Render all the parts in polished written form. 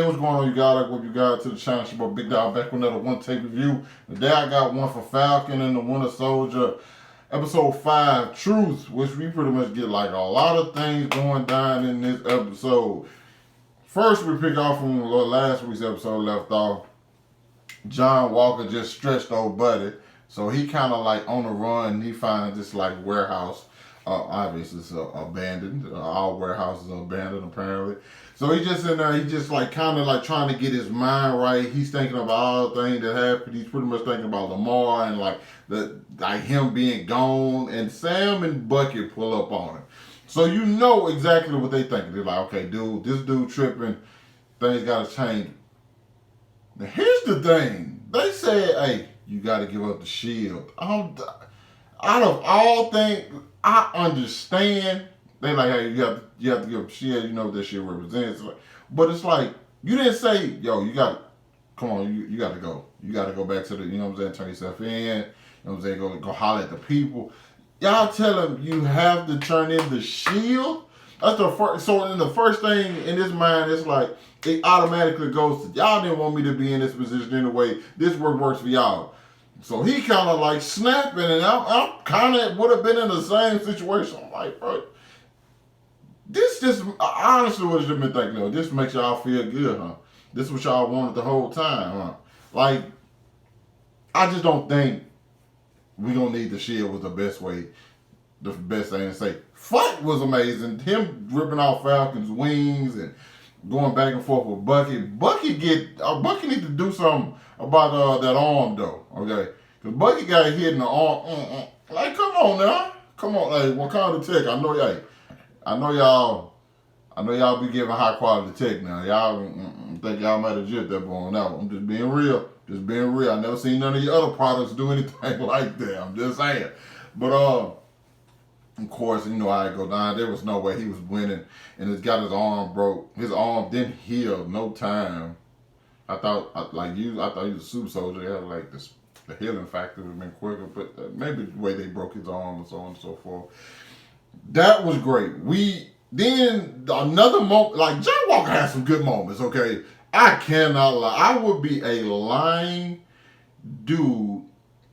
Hey, what's going on, you guys? Like what you got to the channel, it's your boy Big Dog back with another one tape review. Today I got one for Falcon and the Winter Soldier, episode 5, Truth, which we pretty much get like a lot of things going down in this episode. First, we pick off from last week's episode left off. John Walker just stretched old buddy, so he kind of like on the run. And he finds this like warehouse. Obviously, it's abandoned. All warehouses are abandoned apparently. So he just in there. He just like kind of like trying to get his mind right. He's thinking about all the things that happened. He's pretty much thinking about Lamar and like him being gone. And Sam and Bucky pull up on him. So you know exactly what they think. They're like, okay, dude, this dude tripping. Things gotta change. Now here's the thing. They said, hey, you gotta give up the shield. Out of all things, I understand. They like, hey, you have to give up shield. You know what that shit represents. But it's like, you didn't say, yo, you got, come on, you got to go. You got to go back to the, you know what I'm saying, turn yourself in. You know what I'm saying, go holler at the people. Y'all tell him you have to turn in the shield. That's the first. So then the first thing in his mind is like, it automatically goes to, y'all didn't want me to be in this position anyway. This works for y'all. So he kind of like snapping, and I'm kind of would have been in the same situation. I'm like, bro, this just honestly would have been thinking, no, this makes y'all feel good, huh? This is what y'all wanted the whole time, huh? Like, I just don't think we gonna need the shield was the best way, the best thing to say. Fight was amazing. Him ripping off Falcon's wings and going back and forth with Bucky. Bucky need to do something about that arm though, okay? Cause Bucky got hit in the arm. Like, come on now, come on, like Wakanda Tech. I know y'all be giving high quality tech now. Y'all think y'all might have jipped that boy on that one. I'm just being real. Just being real. I never seen none of your other products do anything like that. I'm just saying. But of course, you know how it go down. There was no way he was winning, and he's got his arm broke. His arm didn't heal no time. I thought he was a super soldier. He had like this, the healing factor would have been quicker, but maybe the way they broke his arm and so on and so forth. That was great. Then another moment, like John Walker had some good moments. Okay, I cannot lie. I would be a lying dude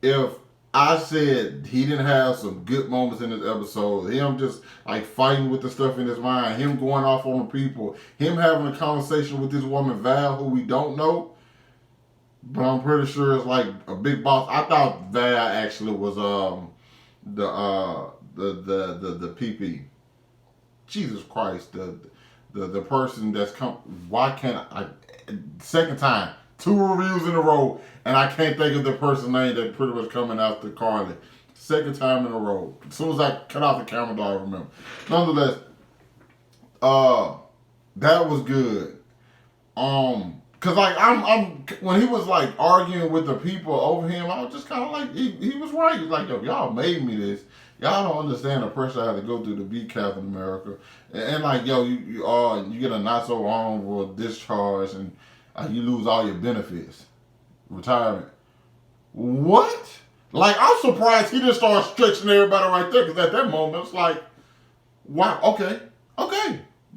if I said he didn't have some good moments in this episode. Him just like fighting with the stuff in his mind, him going off on the people, him having a conversation with this woman Val, who we don't know, but I'm pretty sure it's like a big boss. I thought Val actually was the PP. Jesus Christ, the person that's come. Why can't I? Second time, 2 reviews in a row, and I can't think of the person's name that pretty much coming after Carly. Second time in a row. As soon as I cut off the camera, I remember. Nonetheless, that was good. Cause like I'm when he was like arguing with the people over him, I was just kind of like he was right. He's like, yo, y'all made me this. Y'all don't understand the pressure I had to go through to be Captain America, and like, yo, you get a not so honorable discharge, and you lose all your benefits, retirement. What? Like, I'm surprised he didn't start stretching everybody right there, because at that moment it's like, wow, okay,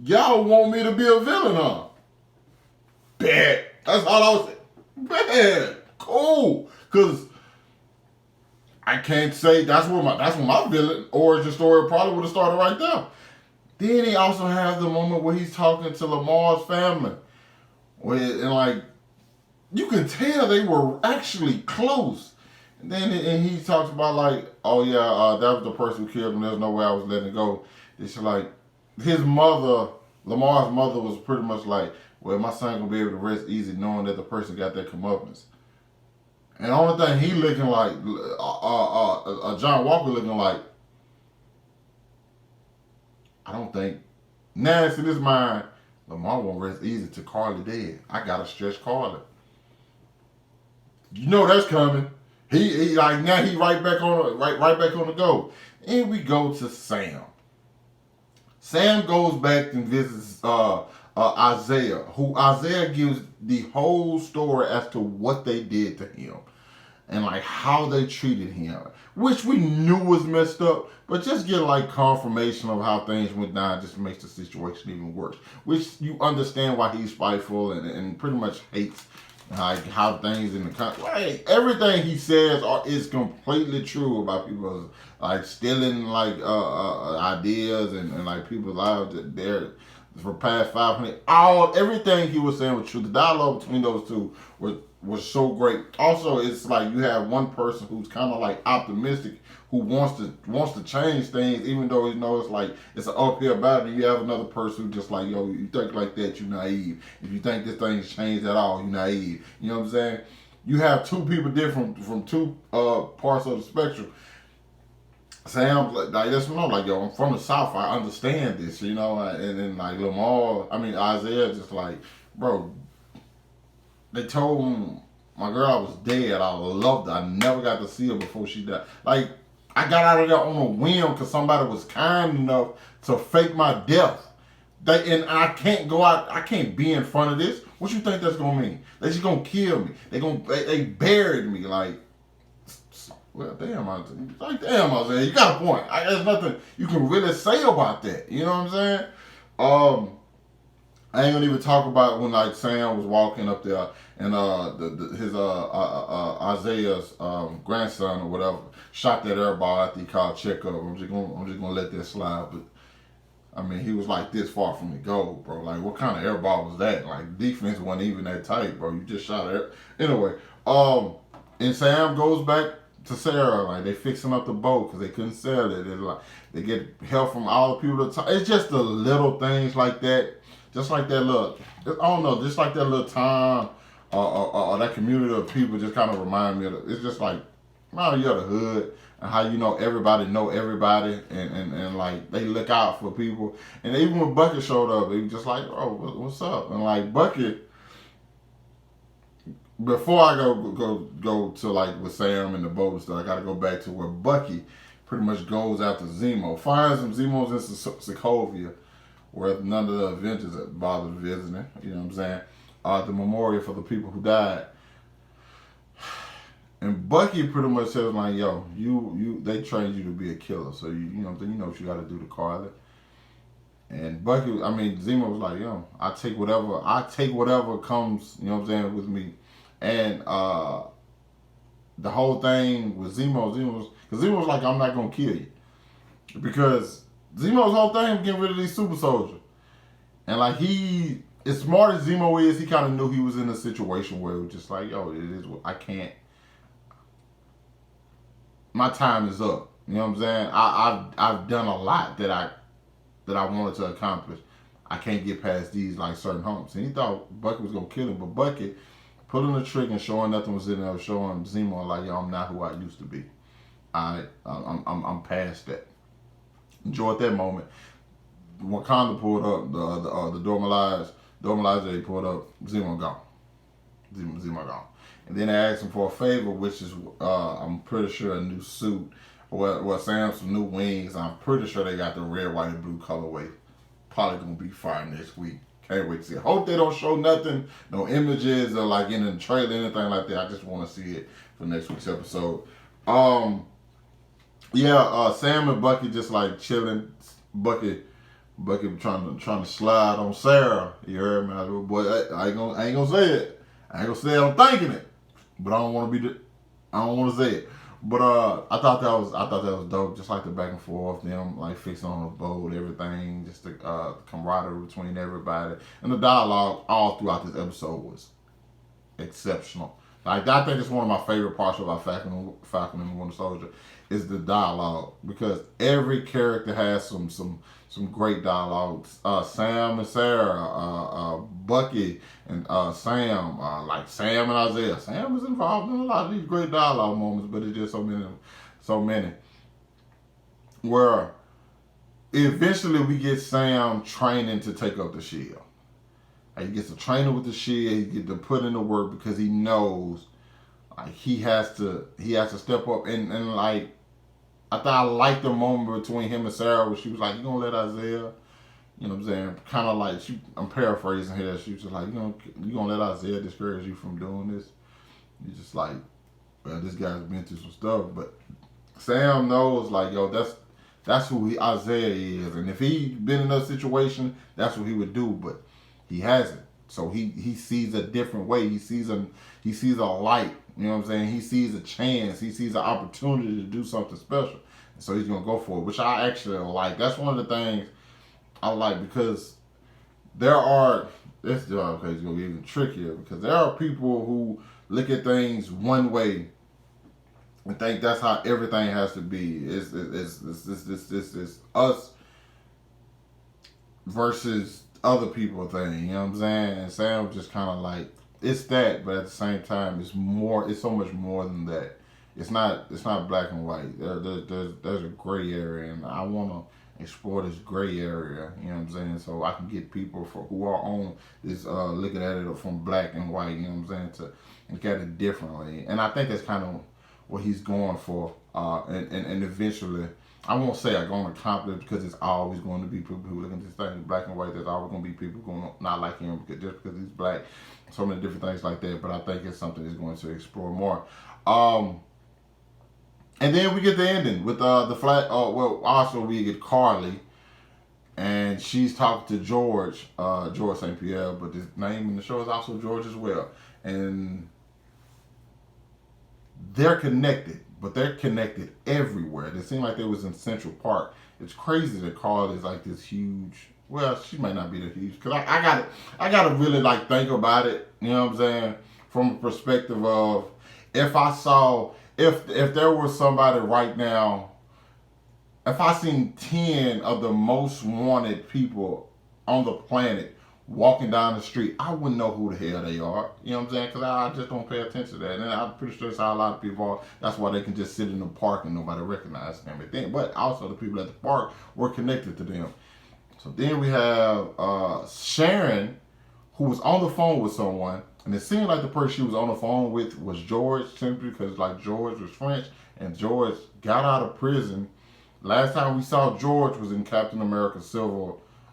y'all want me to be a villain, huh? Bad. That's all I was saying. Bad. Cool. Cause I can't say that's where my villain origin story probably would have started right there. Then he also has the moment where he's talking to Lamar's family. And like, you can tell they were actually close. And then he talks about like, oh yeah, that was the person who killed him. There's no way I was letting it go. It's like his mother, Lamar's mother, was pretty much like, well, my son gonna be able to rest easy knowing that the person got their comeuppance. And the only thing he looking like, John Walker looking like, I don't think, now it's in his mind, Lamar won't rest easy till Carly dead. I gotta stretch Carly. You know that's coming. He like now he right back on the go. And we go to Sam. Sam goes back and visits Isaiah, who Isaiah gives the whole story as to what they did to him. and like how they treated him, which we knew was messed up, but just get like confirmation of how things went down just makes the situation even worse. Which you understand why he's spiteful and pretty much hates like how things in the country. Like, everything he says is completely true about people like stealing like ideas and like people's lives that they're for past 500. Everything he was saying was true. The dialogue between those two was so great. Also, it's like you have one person who's kind of like optimistic, who wants to change things, even though he knows like it's an uphill battle. You have another person who just like, yo, you think like that, you naive. If you think this thing's changed at all, you naive. You know what I'm saying? You have two people different from two parts of the spectrum. Sam, like that's like, yo, I'm from the South, I understand this, you know, and then like Isaiah just like, bro, they told him my girl was dead. I loved her. I never got to see her before she died. Like, I got out of there on a whim because somebody was kind enough to fake my death. And I can't go out. I can't be in front of this. What you think that's gonna mean? They just gonna kill me. They buried me. Like, well, damn, Isaiah, you got a point. There's nothing you can really say about that. You know what I'm saying? I ain't gonna even talk about when like Sam was walking up there and his Isaiah's grandson or whatever shot that air ball after he called checkup. I'm just gonna let that slide. But I mean, he was like this far from the goal, bro. Like, what kind of air ball was that? Like, defense wasn't even that tight, bro. You just shot it. Anyway, and Sam goes back to Sarah. Like, they fixing up the boat because they couldn't sell it. Like, they get help from all the people. It's just the little things like that. Just like that little, I don't know, just like that little time or that community of people just kind of remind me of it. It's just like, you're the hood and how you know everybody and like they look out for people. And even when Bucky showed up, he was just like, oh, what's up? And like Bucky, before I go to like with Sam and the boat and stuff, I got to go back to where Bucky pretty much goes after Zemo, finds him. Zemo's in Sokovia, where none of the Avengers bothered visiting. You know what I'm saying? The memorial for the people who died. And Bucky pretty much says like, yo, they trained you to be a killer, so you know what you got to do to Carly. And Zemo was like, yo, I take whatever comes, you know what I'm saying, with me. And the whole thing with Zemo was like, I'm not gonna kill you, because Zemo's whole thing was getting rid of these super soldiers. And like as smart as Zemo is, he kind of knew he was in a situation where it was just like, yo, I can't. My time is up. You know what I'm saying? I've done a lot that I wanted to accomplish. I can't get past these like certain humps. And he thought Bucky was gonna kill him, but Bucky pulling the trigger and showing nothing was in there, showing Zemo like, yo, I'm not who I used to be. I'm past that. Enjoyed that moment. Wakanda pulled up the Dormalize they pulled up. Zemo gone. Zemo gone. And then they asked him for a favor, which is I'm pretty sure a new suit. Well, Sam some new wings. I'm pretty sure they got the red, white, and blue colorway. Probably gonna be fire next week. Can't wait to see it. Hope they don't show nothing, no images or like in the trailer, anything like that. I just want to see it for next week's episode. Sam and Bucky just like chilling. Bucky trying to slide on Sarah. You heard me, boy. I ain't gonna say it. I ain't gonna say it. I'm thinking it, but I don't want to say it. But I thought that was dope. Just like the back and forth, them like fixing on the boat, everything, just the camaraderie between everybody, and the dialogue all throughout this episode was exceptional. Like, I think it's one of my favorite parts about Falcon and the Winter Soldier is the dialogue, because every character has some great dialogue. Sam and Sarah, Bucky and Sam, like Sam and Isaiah. Sam is involved in a lot of these great dialogue moments, but it's just so many. Where eventually we get Sam training to take up the shield. He gets to train with the shield. He gets to put in the work because he knows like he has to step up and like I thought I liked the moment between him and Sarah where she was like, "You gonna let Isaiah?" You know what I'm saying? Kind of like I'm paraphrasing here. She was just like, "You gonna let Isaiah discourage you from doing this?" You're just like, well, this guy's been through some stuff, but Sam knows, like, yo, that's who Isaiah is, and if he'd been in a situation, that's what he would do, but he hasn't. So he sees a different way. He sees a light. You know what I'm saying? He sees a chance. He sees an opportunity to do something special. And so he's gonna go for it, which I actually like. That's one of the things I like, because there are, this is gonna be even trickier, because there are people who look at things one way and think that's how everything has to be. It's us versus other people thing. You know what I'm saying? And Sam just kind of like, it's that, but at the same time, it's more. It's so much more than that. It's not black and white. There's a gray area, and I want to explore this gray area. You know what I'm saying? So I can get people who are on this looking at it from black and white. You know what I'm saying? To look at it differently, and I think that's kind of what he's going for. And eventually, I won't say I'm going to accomplish, because it's always going to be people who look at this thing black and white. There's always going to be people who are not like him just because he's black. So many different things like that. But I think it's something he's going to explore more. And then we get the ending with the flat. Well, also we get Carly, and she's talking to George St. Pierre, but his name in the show is also George as well. And they're connected, but they're connected everywhere. They seem like they was in Central Park. It's crazy that Carly is like this huge. Well, she might not be that huge, because I gotta really like think about it. You know what I'm saying? From a perspective of, if there was somebody right now, if I seen 10 of the most wanted people on the planet walking down the street, I wouldn't know who the hell they are. You know what I'm saying? Because I just don't pay attention to that. And I'm pretty sure that's how a lot of people are. That's why they can just sit in the park and nobody recognizes them. But also the people at the park were connected to them. So then we have Sharon, who was on the phone with someone. And it seemed like the person she was on the phone with was George, simply because like George was French, and George got out of prison. Last time we saw George was in Captain America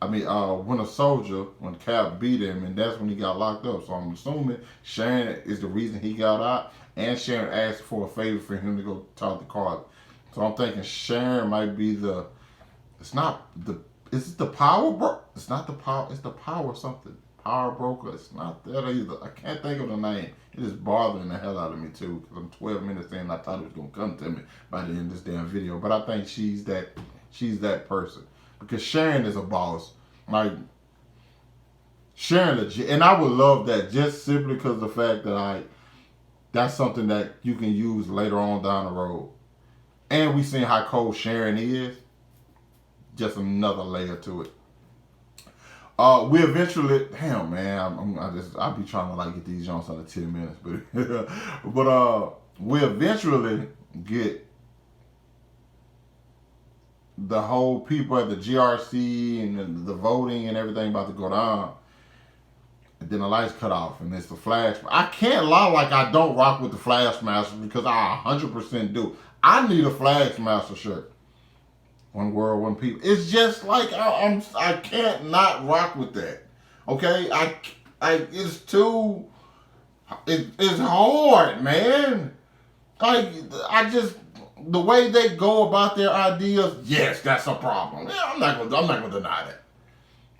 Winter Soldier, when Cap beat him, and that's when he got locked up. So I'm assuming Sharon is the reason he got out, and Sharon asked for a favor for him to go talk to Carly. So I'm thinking Sharon might be is it the power bro? It's not the power, it's the power something. Power broker, it's not that either. I can't think of the name. It is bothering the hell out of me too, because I'm 12 minutes in and I thought it was going to come to me by the end of this damn video. But I think she's that person. Because Sharon is a boss. Like, Sharon legit. And I would love that, just simply because of the fact that that's something that you can use later on down the road. And we seen how cold Sharon is. Just another layer to it. We eventually, damn man, I'll be trying to like get these joints under 10 minutes, but we eventually get the whole people at the GRC and the voting and everything about to go down. And then the lights cut off and it's the flash. I can't lie like I don't rock with the Flash Master, because I 100% do. I need a Flash Master shirt. One world, one people. It's just like I can't not rock with that. Okay, it's too. It's hard, man. Like the way they go about their ideas. Yes, that's a problem. Yeah, I'm not gonna deny that.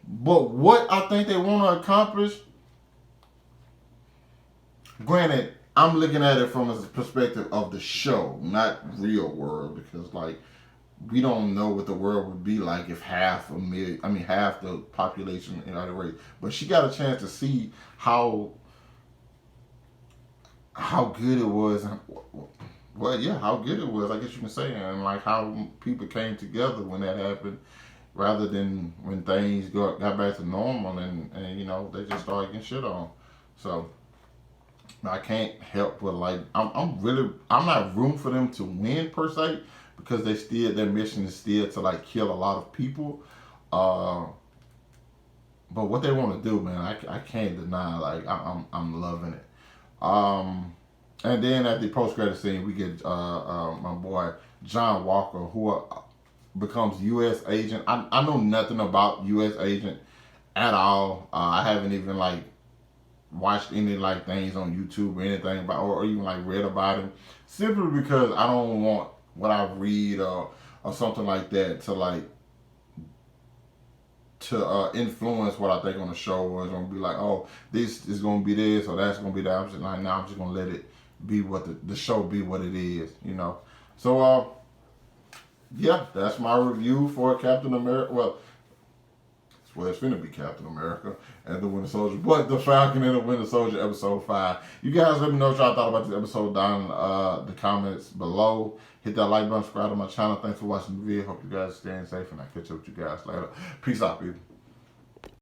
But what I think they want to accomplish. Granted, I'm looking at it from a perspective of the show, not real world, because like. We don't know what the world would be like if half the population in other race. But she got a chance to see how good it was. Well, yeah, how good it was, I guess you can say, and like how people came together when that happened, rather than when things got back to normal and you know they just started getting shit on. So I can't help but like I'm not rooting for them to win per se, because their mission is still to like kill a lot of people. But what they want to do, man, I can't deny. Like I'm loving it. And then at the post credit scene, we get my boy John Walker, who becomes U.S. agent. I know nothing about U.S. agent at all. I haven't even like watched any like things on YouTube or anything about, or even like read about him, simply because I don't want what I read or something like that to like to influence what I think on the show, or it's gonna be like, oh, this is gonna be this or that's gonna be that. I'm just like, nah, I'm just gonna let it be what the show be what it is, you know. So yeah, that's my review for Captain America. Well, it's finna be Captain America and the Winter Soldier, but the Falcon and the Winter Soldier episode 5. You guys let me know what y'all thought about this episode down in the comments below. Hit that like button, subscribe to my channel. Thanks for watching the video. Hope you guys are staying safe, and I'll catch up with you guys later. Peace out, people.